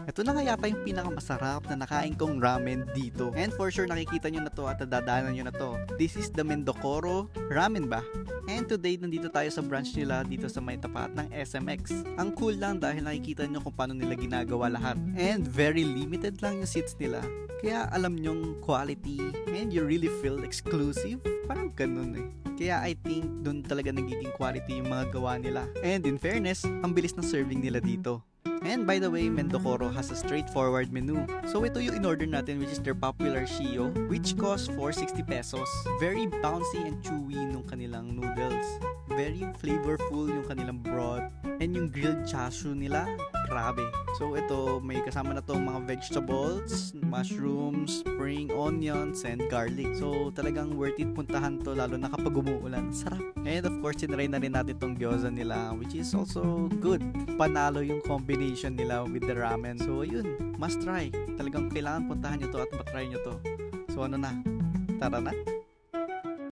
Ito na nga yata yung pinakamasarap na nakain kong ramen dito. And for sure nakikita nyo na to at dadaanan nyo na to. This is the Mendocoro Ramen ba? And today nandito tayo sa branch nila dito sa may tapat ng SMX. Ang cool lang dahil nakikita nyo kung paano nila ginagawa lahat. And very limited lang yung seats nila. Kaya alam nyong quality and you really feel exclusive. Parang ganun eh. Kaya I think dun talaga nagiging quality yung mga gawa nila. And in fairness, ang bilis ng serving nila dito. And by the way, Mendocoro has a straightforward menu. So ito yung in-order natin, which is their popular Shio, which costs 460 pesos. Very bouncy and chewy nung kanilang noodles. Very flavorful yung kanilang broth. And yung grilled chashu nila, grabe. So ito, may kasama na tong mga vegetables, mushrooms, spring onions, and garlic. So talagang worth it puntahan to, lalo na kapag umuulan. Sarap. And of course, tinry na rin natin tong gyoza nila, which is also good. Panalo yung combination nila with the ramen. So ayun, must try. Talagang kailangan puntahan nyo to at matry nyo to. So ano na, tara na?